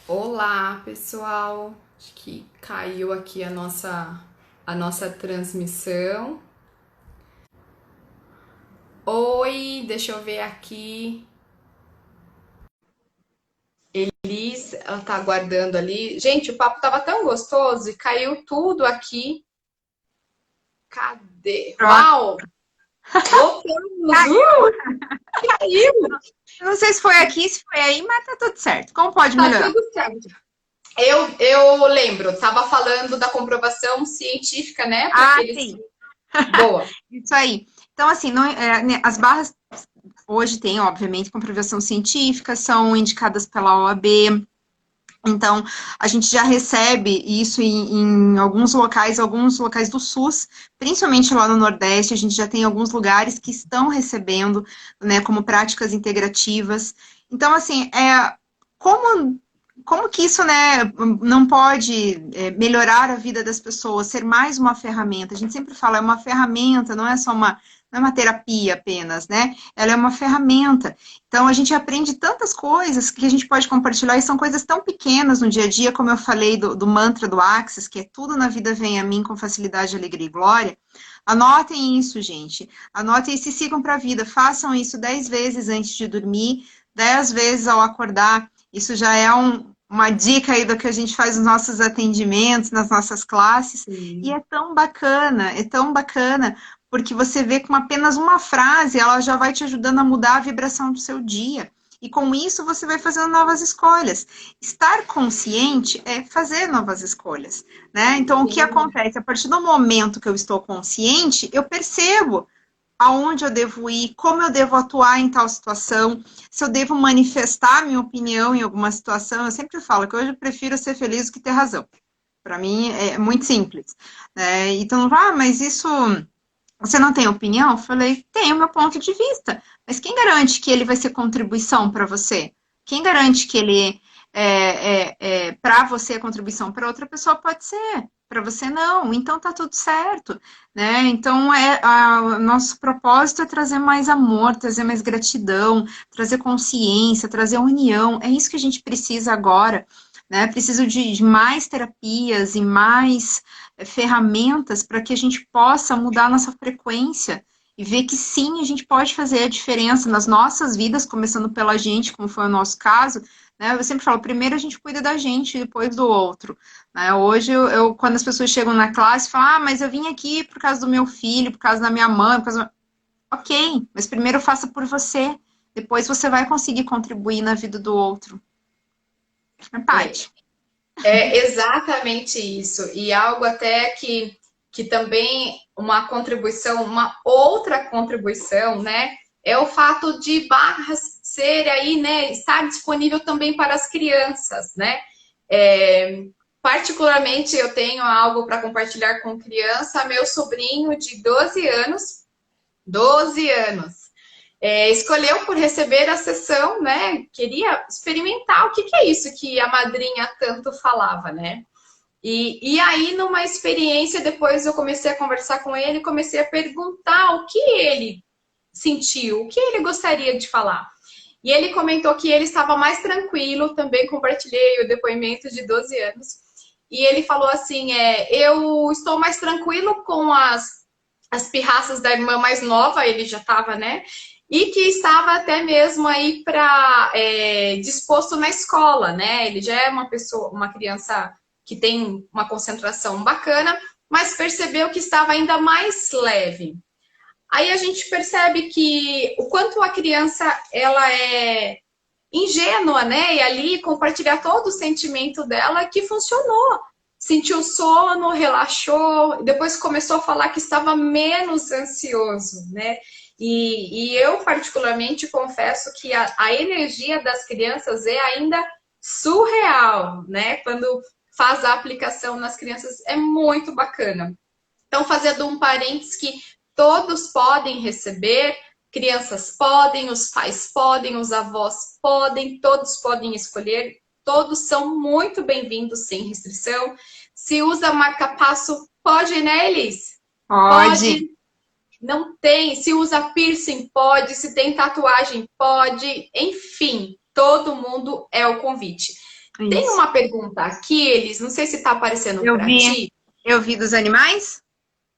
Olá, pessoal. Acho que caiu aqui a nossa transmissão. Oi, deixa eu ver aqui. Liz, ela tá aguardando ali. Gente, o papo tava tão gostoso e caiu tudo aqui. Cadê? Pronto. Uau! Voltamos! Caiu. Caiu! Eu não sei se foi aqui, se foi aí, mas tá tudo certo. Como pode Tá melhorar? tudo certo. Eu lembro, tava falando da comprovação científica, né? Para Ah, aqueles que. sim. Boa. Isso aí. Então, assim, não, né, as barras hoje têm, obviamente, comprovação científica, são indicadas pela OAB. Então, a gente já recebe isso em alguns locais do SUS, principalmente lá no Nordeste, a gente já tem alguns lugares que estão recebendo, né, como práticas integrativas. Então, assim, como, como que isso, né, não pode melhorar a vida das pessoas, ser mais uma ferramenta? A gente sempre fala, é uma ferramenta, não é só não é uma terapia apenas, né? Ela é uma ferramenta. Então, a gente aprende tantas coisas que a gente pode compartilhar, e são coisas tão pequenas no dia a dia, como eu falei do mantra do Axis, que é tudo na vida vem a mim com facilidade, alegria e glória. Anotem isso, gente. Anotem e se sigam para a vida. Façam isso 10 vezes antes de dormir, 10 vezes ao acordar. Isso já é uma dica aí do que a gente faz nos nossos atendimentos, nas nossas classes. E Sim. é tão bacana, porque você vê com apenas uma frase, ela já vai te ajudando a mudar a vibração do seu dia. E com isso você vai fazendo novas escolhas. Estar consciente é fazer novas escolhas, né? Então o que Sim. acontece? A partir do momento que eu estou consciente, eu percebo aonde eu devo ir, como eu devo atuar em tal situação, se eu devo manifestar minha opinião em alguma situação. Eu sempre falo que hoje eu prefiro ser feliz do que ter razão. Para mim é muito simples, né? Então, mas isso você não tem opinião? Eu falei, tenho meu ponto de vista. Mas quem garante que ele vai ser contribuição para você? Quem garante que ele para você a contribuição para outra pessoa pode ser, para você não. Então tá tudo certo, né? Então nosso propósito é trazer mais amor, trazer mais gratidão, trazer consciência, trazer união. É isso que a gente precisa agora, né? Preciso de mais terapias e mais ferramentas para que a gente possa mudar a nossa frequência e ver que sim, a gente pode fazer a diferença nas nossas vidas, começando pela gente, como foi o nosso caso, né? Eu sempre falo, primeiro a gente cuida da gente, depois do outro, né? Hoje, quando as pessoas chegam na classe, falam, mas eu vim aqui por causa do meu filho, por causa da minha mãe, por causa... Ok, mas primeiro faça por você, depois você vai conseguir contribuir na vida do outro. É É, parte. É exatamente isso. E algo até que também uma contribuição, uma outra contribuição, né? É o fato de barras ser aí, né? Estar disponível também para as crianças, né? É, particularmente eu tenho algo para compartilhar com criança, meu sobrinho de 12 anos, 12 anos escolheu por receber a sessão, né? Queria experimentar o que, que é isso que a madrinha tanto falava, né? E aí, numa experiência, depois eu comecei a conversar com ele, comecei a perguntar o que ele sentiu, o que ele gostaria de falar. E ele comentou que ele estava mais tranquilo, também compartilhei o depoimento de 12 anos. E ele falou assim: eu estou mais tranquilo com as pirraças da irmã mais nova, ele já estava, né? E que estava até mesmo aí para disposto na escola, né? Ele já é uma pessoa, uma criança que tem uma concentração bacana, mas percebeu que estava ainda mais leve. Aí a gente percebe que o quanto a criança ela é ingênua, né? E ali compartilhar todo o sentimento dela que funcionou. Sentiu sono, relaxou, depois começou a falar que estava menos ansioso, né? E eu, particularmente, confesso que a energia das crianças é ainda surreal, né? Quando faz a aplicação nas crianças, é muito bacana. Então, fazendo um parênteses que todos podem receber, crianças podem, os pais podem, os avós podem, todos podem escolher, todos são muito bem-vindos sem restrição. Se usa marca-passo, pode, né, Elis? Pode. Pode, não tem. Se usa piercing, pode. Se tem tatuagem, pode. Enfim, todo mundo é o convite. Tem Isso. uma pergunta aqui, Elis, não sei se está aparecendo Eu para vi, ti. eu vi dos animais?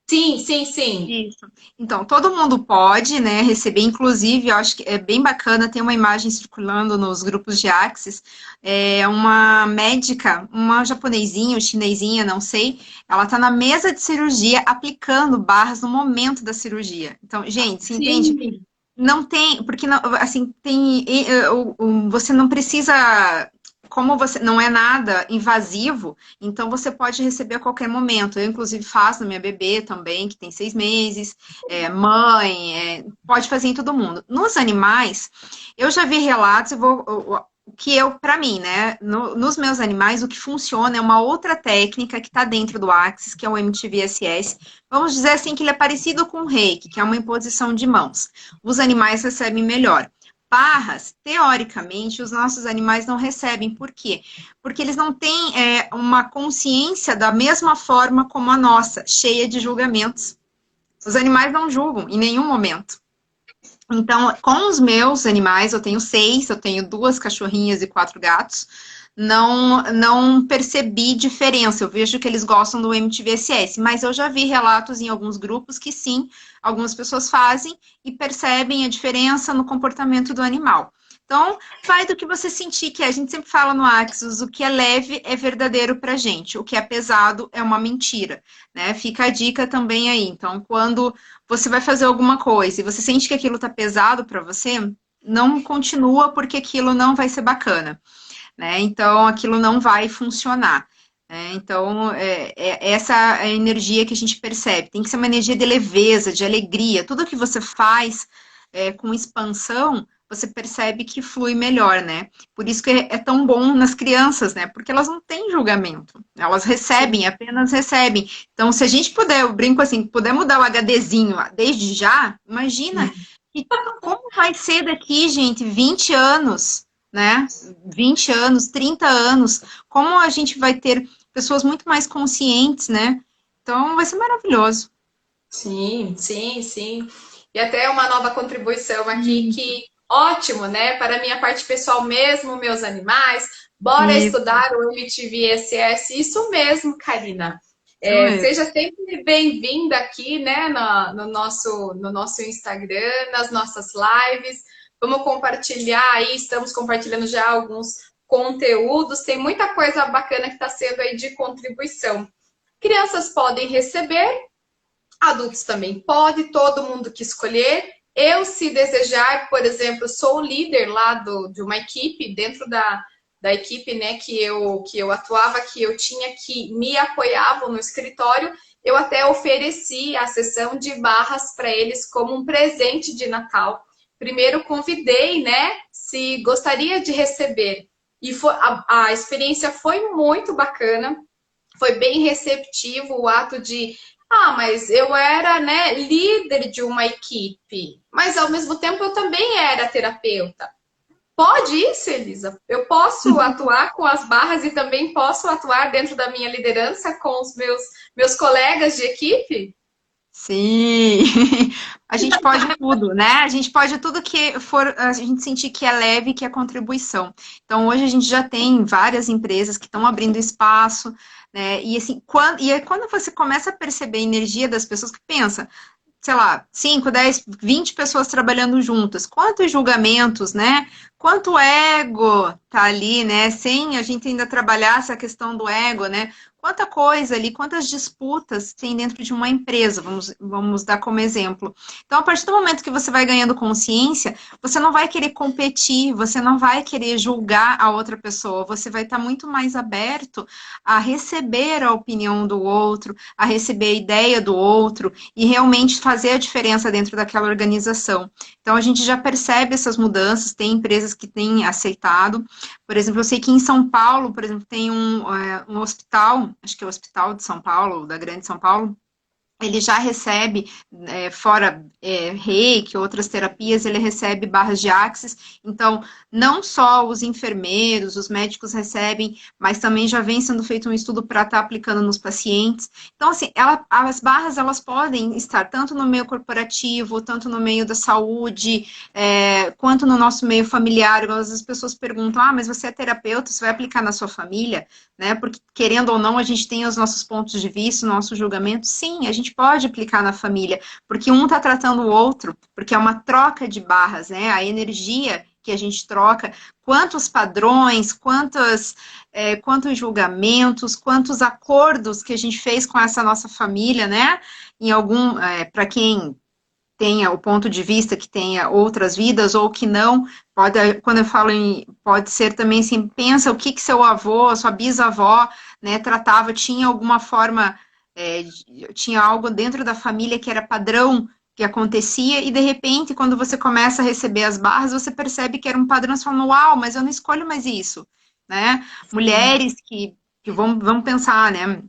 Sim, sim, sim. Isso. Então, todo mundo pode, né, receber, inclusive, eu acho que é bem bacana, tem uma imagem circulando nos grupos de Axis, uma médica, uma japonesinha ou chinesinha, não sei, ela tá na mesa de cirurgia aplicando barras no momento da cirurgia. Então, gente, você entende? Sim, Não tem, porque não, assim, você não precisa, como você não é nada invasivo, então você pode receber a qualquer momento. Eu, inclusive, faço na minha bebê também, que tem 6 meses, mãe, pode fazer em todo mundo. Nos animais, eu já vi relatos, o que para mim, né, nos meus animais, o que funciona é uma outra técnica que está dentro do Axis, que é o MTVSS. Vamos dizer assim que ele é parecido com o Reiki, que é uma imposição de mãos. Os animais recebem melhor. Barras, teoricamente, os nossos animais não recebem. Por quê? Porque eles não têm uma consciência da mesma forma como a nossa, cheia de julgamentos. Os animais não julgam em nenhum momento. Então, com os meus animais, eu tenho 6, eu tenho 2 cachorrinhas e 4 gatos, não percebi diferença. Eu vejo que eles gostam do MTVSS, mas eu já vi relatos em alguns grupos que sim, algumas pessoas fazem e percebem a diferença no comportamento do animal. Então, vai do que você sentir, que a gente sempre fala no Axis, o que é leve é verdadeiro pra gente, o que é pesado é uma mentira, né? Fica a dica também aí. Então, quando você vai fazer alguma coisa e você sente que aquilo tá pesado para você, não continua porque aquilo não vai ser bacana, né? Então aquilo não vai funcionar. Então, essa é a energia que a gente percebe. Tem que ser uma energia de leveza, de alegria. Tudo que você faz com expansão, você percebe que flui melhor, né? Por isso que é tão bom nas crianças, né? Porque elas não têm julgamento. Elas recebem, sim. apenas recebem. Então, se a gente puder, eu brinco assim, puder mudar o HDzinho desde já, imagina como vai ser daqui, gente, 20 anos, né? 20 anos, 30 anos, como a gente vai ter pessoas muito mais conscientes, né? Então vai ser maravilhoso. Sim, sim, sim. E até uma nova contribuição aqui Isso, que ótimo, né? Para a minha parte pessoal mesmo, meus animais, bora isso, estudar o MTVSS. Isso mesmo, Karina. isso mesmo. Seja sempre bem-vinda aqui, né, no nosso Instagram, nas nossas lives. Vamos compartilhar aí, estamos compartilhando já alguns conteúdos. Tem muita coisa bacana que está sendo aí de contribuição. Crianças podem receber, adultos também pode, todo mundo que escolher. Eu, se desejar, por exemplo, sou líder lá de uma equipe, dentro da equipe, né, que eu atuava, que eu tinha, que me apoiavam no escritório, eu até ofereci a sessão de barras para eles como um presente de Natal. Primeiro convidei, né, se gostaria de receber. E a experiência foi muito bacana, foi bem receptivo o ato de, mas eu era, né, líder de uma equipe, mas ao mesmo tempo eu também era terapeuta. Pode isso, Elisa? Eu posso atuar com as barras e também posso atuar dentro da minha liderança com os meus colegas de equipe? Sim, a gente pode tudo, né? A gente pode tudo que for a gente sentir que é leve, que é contribuição. Então, hoje a gente já tem várias empresas que estão abrindo espaço, né? E assim, quando você começa a perceber a energia das pessoas que pensa, sei lá, 5, 10, 20 pessoas trabalhando juntas, quantos julgamentos, né? Quanto ego tá ali, né? Sem a gente ainda trabalhar essa questão do ego, né? Quanta coisa ali, quantas disputas tem dentro de uma empresa, vamos dar como exemplo. Então, a partir do momento que você vai ganhando consciência, você não vai querer competir, você não vai querer julgar a outra pessoa, você vai estar muito mais aberto a receber a opinião do outro, a receber a ideia do outro e realmente fazer a diferença dentro daquela organização. Então, a gente já percebe essas mudanças, tem empresas que têm aceitado. Por exemplo, eu sei que em São Paulo, por exemplo, tem um hospital, acho que é o Hospital de São Paulo, da Grande São Paulo, ele já recebe, fora reiki, outras terapias, ele recebe barras de Axis. Então, não só os enfermeiros, os médicos recebem, mas também já vem sendo feito um estudo para estar aplicando nos pacientes. Então, assim, as barras, elas podem estar tanto no meio corporativo, tanto no meio da saúde, quanto no nosso meio familiar. Às vezes as pessoas perguntam, mas você é terapeuta, você vai aplicar na sua família? Né? Porque, querendo ou não, a gente tem os nossos pontos de vista, o nosso julgamento. Sim, a gente pode aplicar na família, porque um está tratando o outro, porque é uma troca de barras, né? A energia que a gente troca, quantos padrões, quantos julgamentos, quantos acordos que a gente fez com essa nossa família, né? Para quem tenha o ponto de vista que tenha outras vidas ou que não, quando eu falo pode ser também assim, pensa o que seu avô, sua bisavó, né, tratava, tinha alguma forma, tinha algo dentro da família que era padrão que acontecia, e de repente, quando você começa a receber as barras, você percebe que era um padrão, você fala, uau, mas eu não escolho mais isso, né? Mulheres que vamos pensar, né?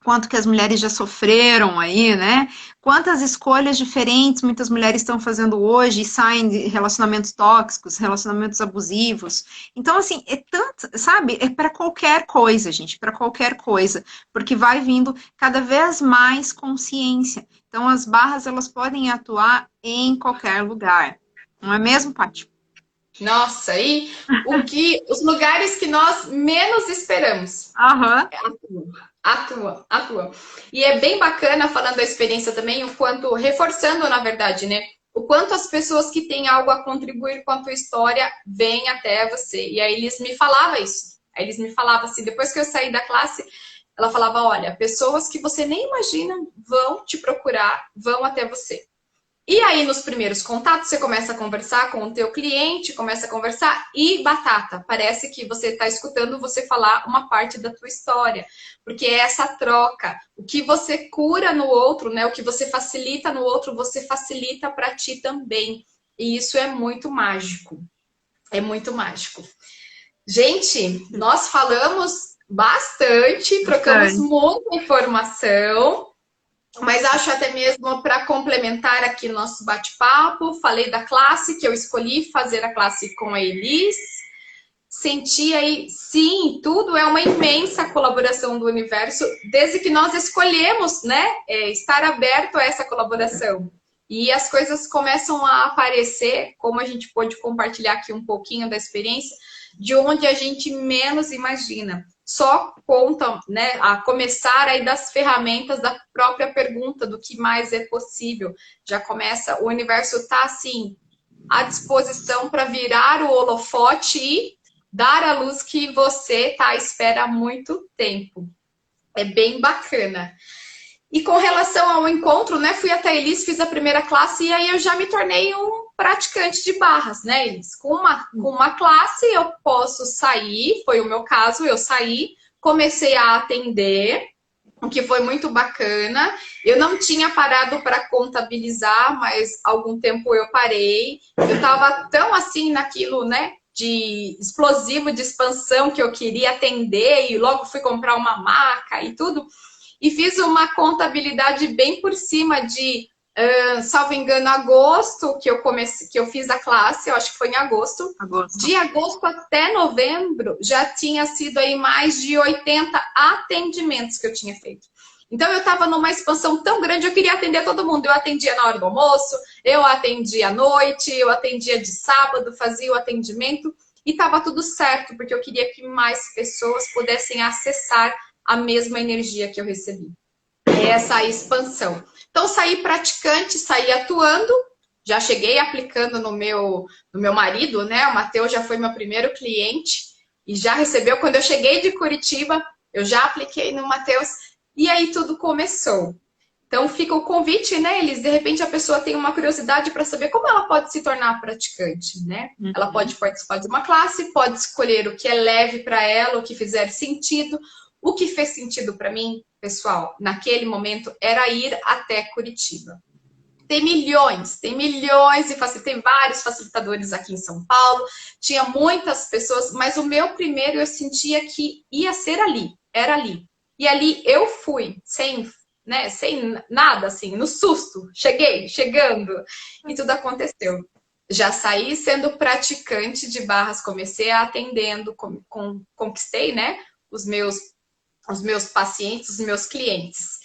Quanto que as mulheres já sofreram aí, né? Quantas escolhas diferentes muitas mulheres estão fazendo hoje e saem de relacionamentos tóxicos, relacionamentos abusivos. Então, assim, é tanto, sabe? É para qualquer coisa, gente, para qualquer coisa, porque vai vindo cada vez mais consciência. Então, as barras, elas podem atuar em qualquer lugar. Não é mesmo, Paty? Nossa, e os lugares que nós menos esperamos. Aham. Atua. E é bem bacana, falando da experiência também, o quanto, reforçando, na verdade, né? O quanto as pessoas que têm algo a contribuir com a tua história vêm até você. E aí eles me falavam isso. Aí eles me falavam assim, depois que eu saí da classe, ela falava, olha, pessoas que você nem imagina vão te procurar, vão até você. E aí, nos primeiros contatos, você começa a conversar com o teu cliente, começa a conversar e batata. Parece que você está escutando você falar uma parte da tua história. Porque é essa troca. O que você cura no outro, né? O que você facilita no outro, você facilita para ti também. E isso é muito mágico. É muito mágico. Gente, nós falamos bastante, trocamos muita informação. Mas acho até mesmo para complementar aqui nosso bate-papo, falei da classe, que eu escolhi fazer a classe com a Elis. Senti aí, sim, tudo é uma imensa colaboração do universo, desde que nós escolhemos, né, estar aberto a essa colaboração. E as coisas começam a aparecer, como a gente pôde compartilhar aqui um pouquinho da experiência, de onde a gente menos imagina. Só contam, né, a começar aí das ferramentas da própria pergunta do que mais é possível. Já começa, o universo tá assim, à disposição para virar o holofote e dar a luz que você tá à espera há muito tempo. É bem bacana. E com relação ao encontro, né, fui até a Elis, fiz a primeira classe e aí eu já me tornei um praticante de barras, né, Elis? Com uma classe eu posso sair, foi o meu caso, eu saí, comecei a atender, o que foi muito bacana. Eu não tinha parado para contabilizar, mas algum tempo eu parei. Eu estava tão assim naquilo, né, de explosivo, de expansão, que eu queria atender e logo fui comprar uma maca e tudo. E fiz uma contabilidade bem por cima de, salvo engano, agosto, que eu fiz a classe, eu acho que foi em agosto. De agosto até novembro, já tinha sido aí mais de 80 atendimentos que eu tinha feito. Então, eu estava numa expansão tão grande, eu queria atender todo mundo. Eu atendia na hora do almoço, eu atendia à noite, eu atendia de sábado, fazia o atendimento. E estava tudo certo, porque eu queria que mais pessoas pudessem acessar a mesma energia que eu recebi. É essa expansão. Então, saí praticante, saí atuando, já cheguei aplicando no meu marido, né? O Matheus já foi meu primeiro cliente e já recebeu. Quando eu cheguei de Curitiba, eu já apliquei no Matheus e aí tudo começou. Então, fica o convite, né, Elis? De repente, a pessoa tem uma curiosidade para saber como ela pode se tornar praticante, né? Uhum. Ela pode participar de uma classe, pode escolher o que é leve para ela, o que fizer sentido. O que fez sentido para mim, pessoal, naquele momento, era ir até Curitiba. Tem milhões tem vários facilitadores aqui em São Paulo, tinha muitas pessoas, mas o meu primeiro eu sentia que ia ser ali, era ali. E ali eu fui, sem né, sem nada, assim, no susto. Chegando, e tudo aconteceu. Já saí sendo praticante de barras, comecei atendendo, conquistei, né, os meus pacientes, os meus clientes.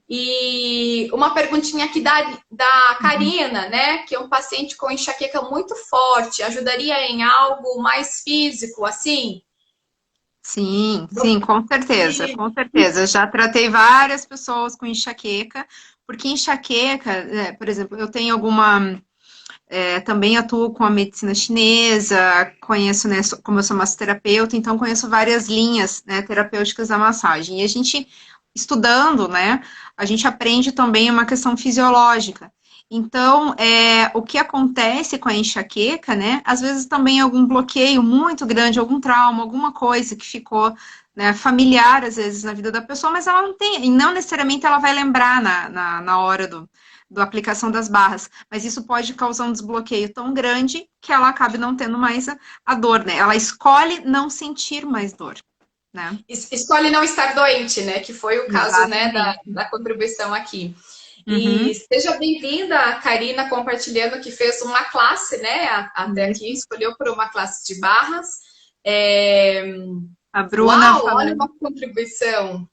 E uma perguntinha aqui da Karina, né? Que é um paciente com enxaqueca muito forte. Ajudaria em algo mais físico, assim? Sim, sim, com certeza, com certeza. Já tratei várias pessoas com enxaqueca, porque enxaqueca, por exemplo, eu tenho alguma. Também atuo com a medicina chinesa, conheço, né, como eu sou massoterapeuta, então conheço várias linhas, né, terapêuticas da massagem. E a gente, estudando, né, a gente aprende também uma questão fisiológica. Então, o que acontece com a enxaqueca, né, às vezes também algum bloqueio muito grande, algum trauma, alguma coisa que ficou, né, familiar, às vezes, na vida da pessoa, mas ela não tem, e não necessariamente ela vai lembrar na hora da aplicação das barras, mas isso pode causar um desbloqueio tão grande que ela acabe não tendo mais a dor, né? Ela escolhe não sentir mais dor, né? Escolhe não estar doente, né? Que foi o caso, né, Exatamente. da contribuição aqui. E Uhum. seja bem-vinda, Karina, compartilhando que fez uma classe, né? Até aqui, Isso. escolheu por uma classe de barras. É... A Bruna Uau, olha falando. uma contribuição.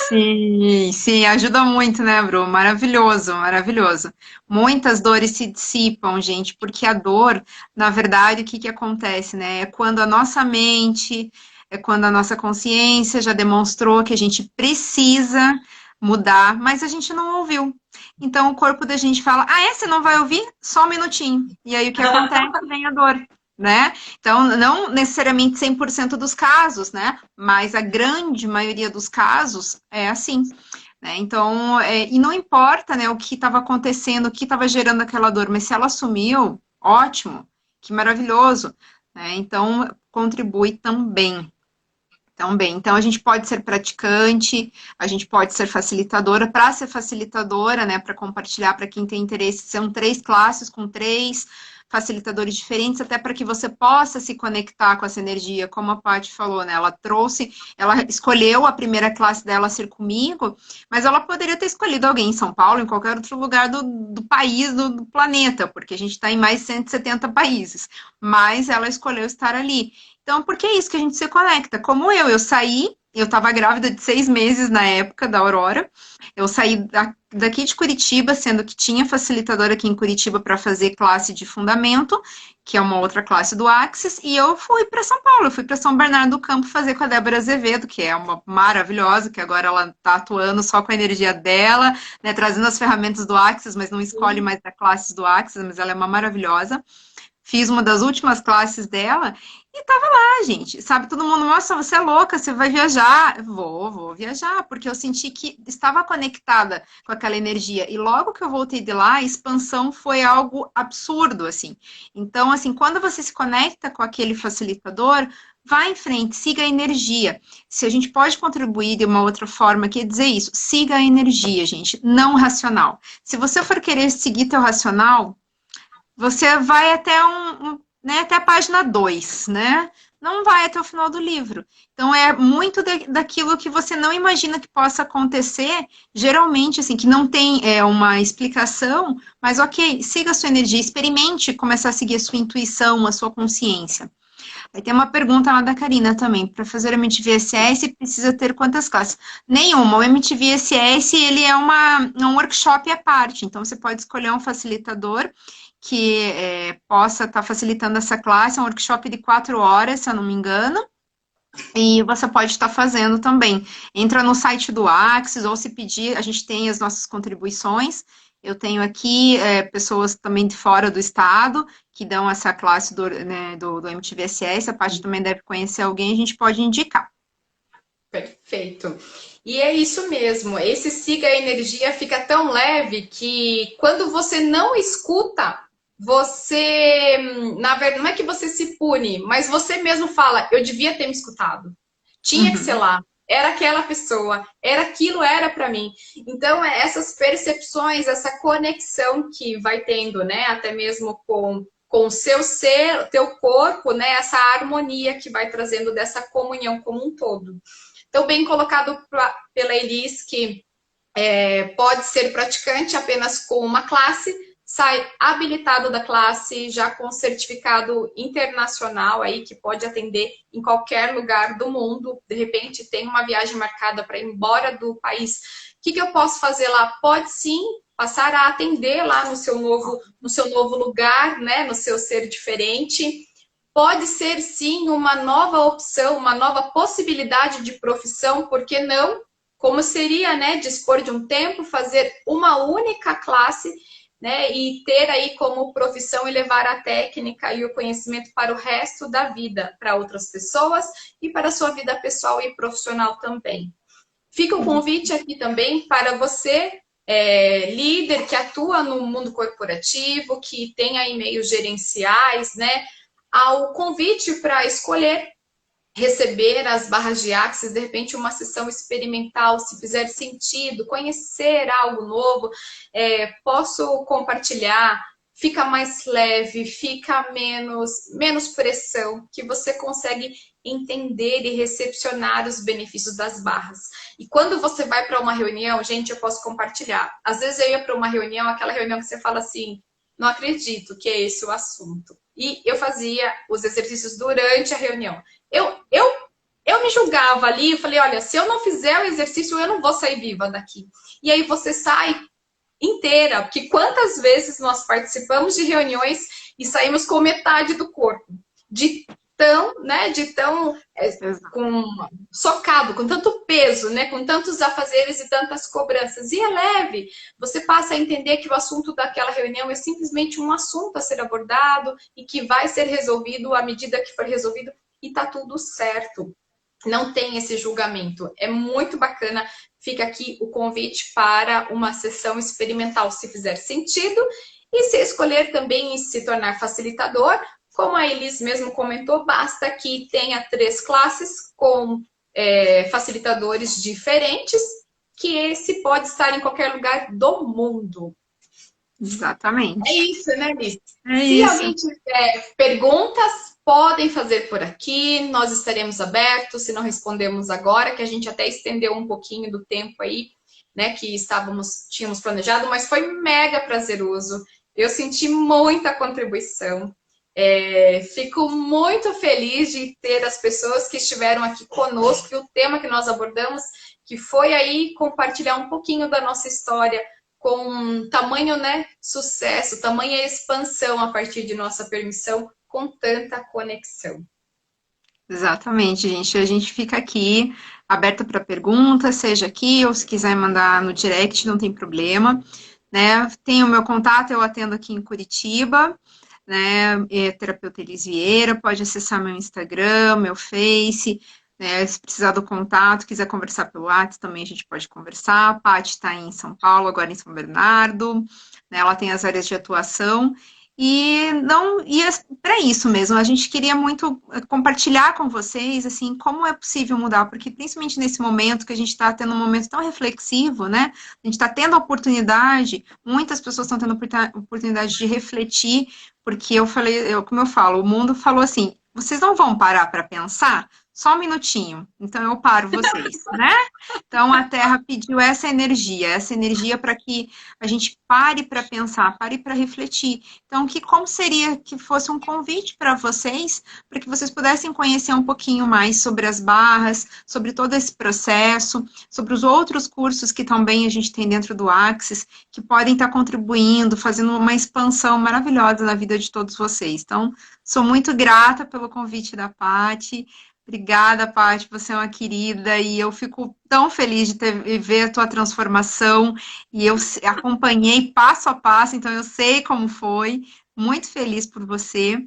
Sim, sim, ajuda muito, né, Bru? Maravilhoso, maravilhoso. Muitas dores se dissipam, gente, porque a dor, na verdade, o que que acontece, né? É quando a nossa mente, é quando a nossa consciência já demonstrou que a gente precisa mudar, mas a gente não ouviu. Então o corpo da gente fala: ah, você não vai ouvir? Só um minutinho. E aí o que acontece? Vem a dor. Né? Então, não necessariamente 100% dos casos, né? Mas a grande maioria dos casos é assim. Né? Então, e não importa, né, o que estava acontecendo, o que estava gerando aquela dor, mas se ela sumiu, ótimo, que maravilhoso. Né? Então, contribui também. Também. Então, a gente pode ser praticante, a gente pode ser facilitadora. Para ser facilitadora, né, para compartilhar para quem tem interesse, são 3 classes com 3 facilitadores diferentes, até para que você possa se conectar com essa energia, como a Paty falou, né? Ela escolheu a primeira classe dela ser comigo, mas ela poderia ter escolhido alguém em São Paulo, em qualquer outro lugar do país, do planeta, porque a gente está em mais de 170 países, mas ela escolheu estar ali. Então, por que é isso que a gente se conecta? Como eu saí, eu estava grávida de 6 meses na época da Aurora, eu saí daqui de Curitiba, sendo que tinha facilitadora aqui em Curitiba para fazer classe de fundamento, que é uma outra classe do Axis, e eu fui para São Paulo, eu fui para São Bernardo do Campo fazer com a Débora Azevedo, que é uma maravilhosa, que agora ela está atuando só com a energia dela, né, trazendo as ferramentas do Axis, mas não escolhe mais da classe do Axis, mas ela é uma maravilhosa. Fiz uma das últimas classes dela e tava lá, gente. Sabe, todo mundo, nossa, você é louca, você vai viajar. Vou viajar, porque eu senti que estava conectada com aquela energia. E logo que eu voltei de lá, a expansão foi algo absurdo, assim. Então, assim, quando você se conecta com aquele facilitador, vá em frente, siga a energia. Se a gente pode contribuir de uma outra forma, quer dizer isso, siga a energia, gente, não racional. Se você for querer seguir teu racional, você vai até né, até a página 2, né? Não vai até o final do livro. Então, é muito daquilo que você não imagina que possa acontecer, geralmente, assim, que não tem uma explicação, mas ok, siga a sua energia, experimente começar a seguir a sua intuição, a sua consciência. Aí tem uma pergunta lá da Karina também. Para fazer o MTV SS, precisa ter quantas classes? Nenhuma. O MTV SS, ele é um workshop à parte. Então, você pode escolher um facilitador que possa estar facilitando essa classe. É um workshop de 4 horas, se eu não me engano. E você pode estar fazendo também. Entra no site do Axis, ou se pedir, a gente tem as nossas contribuições. Eu tenho aqui pessoas também de fora do estado que dão essa classe né, do MTVSS. A parte também deve conhecer alguém, a gente pode indicar. Perfeito. E é isso mesmo. Esse siga a energia fica tão leve que quando você não escuta, você, na verdade, não é que você se pune, mas você mesmo fala, eu devia ter me escutado. Tinha que ser lá. Era aquela pessoa, era aquilo, era para mim. Então, essas percepções, essa conexão que vai tendo, né, até mesmo com o seu ser, teu corpo, né, essa harmonia que vai trazendo dessa comunhão como um todo. Então, bem colocado pela Elis, que pode ser praticante apenas com uma classe, sai habilitado da classe, já com certificado internacional aí, que pode atender em qualquer lugar do mundo. De repente, tem uma viagem marcada para ir embora do país. O que eu posso fazer lá? Pode sim passar a atender lá no seu novo lugar, né? No seu ser diferente. Pode ser sim uma nova opção, uma nova possibilidade de profissão, por que não? Como seria, né, dispor de um tempo, fazer uma única classe, né, e ter aí como profissão e levar a técnica e o conhecimento para o resto da vida, para outras pessoas e para a sua vida pessoal e profissional também. Fica o convite aqui também para você, líder que atua no mundo corporativo, que tem aí meios gerenciais, né, ao convite para escolher receber as barras de Axis, de repente uma sessão experimental, se fizer sentido, conhecer algo novo, posso compartilhar, fica mais leve, fica menos pressão, que você consegue entender e recepcionar os benefícios das barras. E quando você vai para uma reunião, gente, eu posso compartilhar. Às vezes eu ia para uma reunião, aquela reunião que você fala assim, não acredito que é esse o assunto. E eu fazia os exercícios durante a reunião. Eu me julgava ali, eu falei, olha, se eu não fizer o exercício, eu não vou sair viva daqui. E aí você sai inteira, porque quantas vezes nós participamos de reuniões e saímos com metade do corpo, de tão socado, com tanto peso, né, com tantos afazeres e tantas cobranças. E é leve, você passa a entender que o assunto daquela reunião é simplesmente um assunto a ser abordado e que vai ser resolvido à medida que for resolvido e tá tudo certo. Não tem esse julgamento. É muito bacana. Fica aqui o convite para uma sessão experimental, se fizer sentido. E se escolher também se tornar facilitador, como a Elis mesmo comentou, basta que tenha 3 classes com facilitadores diferentes, que esse pode estar em qualquer lugar do mundo. Exatamente. É isso, né, Elis? Se alguém tiver perguntas, podem fazer por aqui, nós estaremos abertos, se não respondemos agora, que a gente até estendeu um pouquinho do tempo aí, né, que tínhamos planejado, mas foi mega prazeroso. Eu senti muita contribuição. Fico muito feliz de ter as pessoas que estiveram aqui conosco e o tema que nós abordamos, que foi aí compartilhar um pouquinho da nossa história com tamanho, né, sucesso, tamanha expansão a partir de nossa permissão, com tanta conexão. Exatamente, gente. A gente fica aqui aberta para perguntas, seja aqui ou se quiser mandar no direct, não tem problema, né? Tem o meu contato, eu atendo aqui em Curitiba, né? Terapeuta Elis Vieira, pode acessar meu Instagram, meu Face, né? Se precisar do contato, quiser conversar pelo WhatsApp, também a gente pode conversar. A Paty está em São Paulo, agora em São Bernardo, né? Ela tem as áreas de atuação. E é para isso mesmo, a gente queria muito compartilhar com vocês, assim, como é possível mudar, porque principalmente nesse momento que a gente está tendo um momento tão reflexivo, né, a gente está tendo a oportunidade, muitas pessoas estão tendo a oportunidade de refletir, porque como eu falo, o mundo falou assim, vocês não vão parar para pensar? Só um minutinho, então eu paro vocês, né? Então a Terra pediu essa energia para que a gente pare para pensar, pare para refletir. Então, como seria que fosse um convite para vocês, para que vocês pudessem conhecer um pouquinho mais sobre as barras, sobre todo esse processo, sobre os outros cursos que também a gente tem dentro do Axis, que podem estar contribuindo, fazendo uma expansão maravilhosa na vida de todos vocês. Então, sou muito grata pelo convite da Paty. Obrigada, Paty, você é uma querida e eu fico tão feliz de ver a tua transformação e eu acompanhei passo a passo, então eu sei como foi. Muito feliz por você,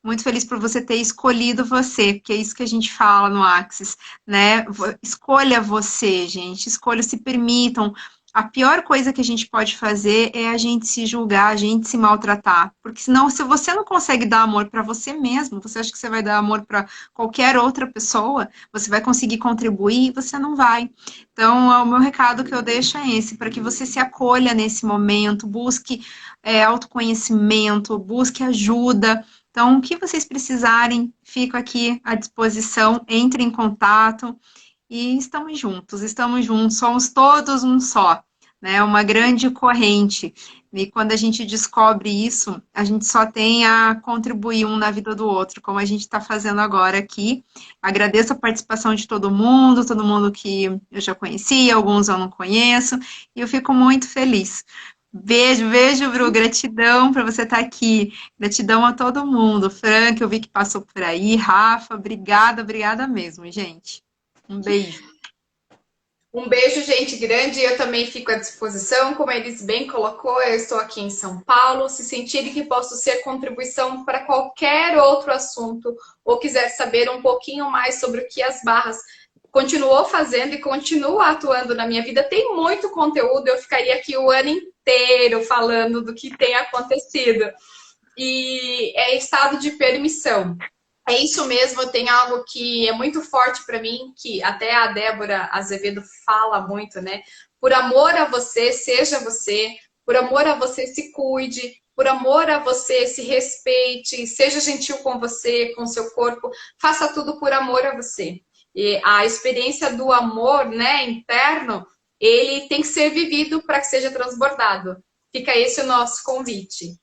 muito feliz por você ter escolhido você, porque é isso que a gente fala no Axis, né? Escolha você, gente, escolha, se permitam. A pior coisa que a gente pode fazer é a gente se julgar, a gente se maltratar. Porque senão, se você não consegue dar amor para você mesmo, você acha que você vai dar amor para qualquer outra pessoa, você vai conseguir contribuir, você não vai. Então, o meu recado que eu deixo é esse, para que você se acolha nesse momento, busque autoconhecimento, busque ajuda. Então, o que vocês precisarem, fico aqui à disposição, entre em contato. E estamos juntos, somos todos um só. né? Uma grande corrente. E quando a gente descobre isso, a gente só tem a contribuir um na vida do outro, como a gente está fazendo agora aqui. Agradeço a participação de todo mundo que eu já conhecia, alguns eu não conheço, e eu fico muito feliz. Beijo, beijo, Bru. Gratidão por você estar aqui. Gratidão a todo mundo. Frank, eu vi que passou por aí. Rafa, obrigada, obrigada mesmo, gente. Um beijo. Um beijo, gente, grande. Eu também fico à disposição. Como eles bem colocou, eu estou aqui em São Paulo. Se sentirem que posso ser contribuição para qualquer outro assunto ou quiser saber um pouquinho mais sobre o que as barras continuou fazendo e continua atuando na minha vida, tem muito conteúdo. Eu ficaria aqui o ano inteiro falando do que tem acontecido. E é estado de permissão. É isso mesmo, tem algo que é muito forte para mim, que até a Débora Azevedo fala muito, né? Por amor a você, seja você. Por amor a você, se cuide. Por amor a você, se respeite. Seja gentil com você, com seu corpo. Faça tudo por amor a você. E a experiência do amor, né, interno, ele tem que ser vivido para que seja transbordado. Fica esse o nosso convite.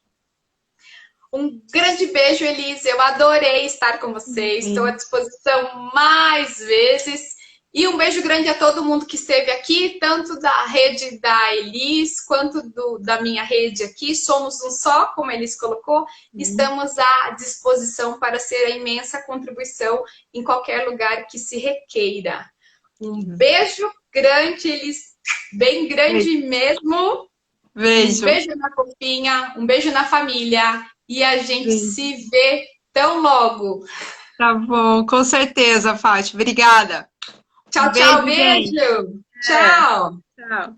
Um grande beijo, Elise. Eu adorei estar com você. Estou à disposição mais vezes. E um beijo grande a todo mundo que esteve aqui, tanto da rede da Elis, quanto da minha rede aqui. Somos um só, como a Elis colocou. Estamos à disposição para ser a imensa contribuição em qualquer lugar que se requeira. Um beijo grande, Elis. Bem grande mesmo. Beijo. Um beijo na copinha, um beijo na família. E a gente se vê tão logo. Tá bom, com certeza, Fátima. Obrigada. Tchau, tchau, beijo. Tchau. Tchau.